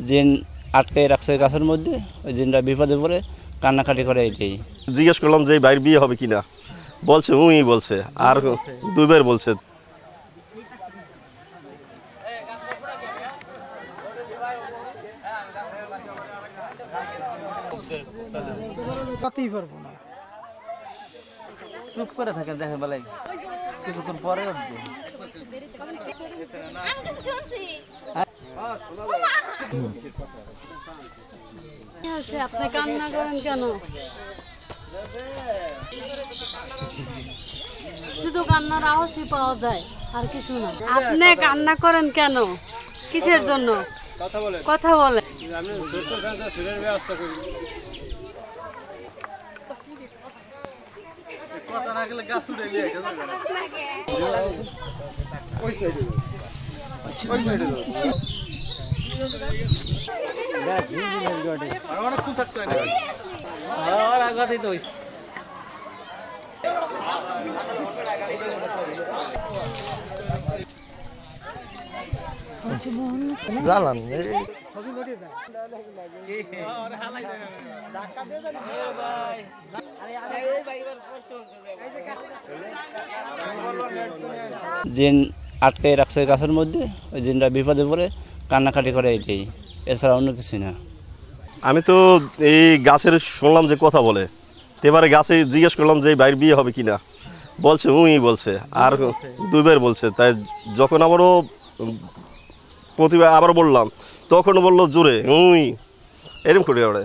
জিন আটকে রাখছে গাছের মধ্যে, ওই জিনটা বিপদে পড়ে কান্নাকাটি করে। এটাই জিজ্ঞেস করলাম যে ভাইয়ের বিয়ে হবে কিনা, বলছে বলছে, আর দুইবার বলছে। চুপ করে থাকেন, দেখেন বেলায় কিছুক্ষণ পরে উঠবে। আপনি কান্না করেন কেন? শুধু কান্নার আওয়াজই পাওয়া যায়, আর কিছু না। আপনি কান্না করেন কেন? কিসের জন্য? কথা বলে। জানান জিন আটকে রাখছে গাছের মধ্যে, ওই জিনটা বিপদে পড়ে কান্নাকাটি করে। এটাই, এছাড়া অন্য কিছুই না। আমি তো এই গাছের শুনলাম যে কথা বলে, এবারে গাছে জিজ্ঞেস করলাম যে ভাইয়ের বিয়ে হবে কিনা, বলছে বলছে, আর দুইবার বলছে। তাই যখন আবারও প্রতিবার আবার বললাম, তখন বললো জোরে এরকম করে ওরে।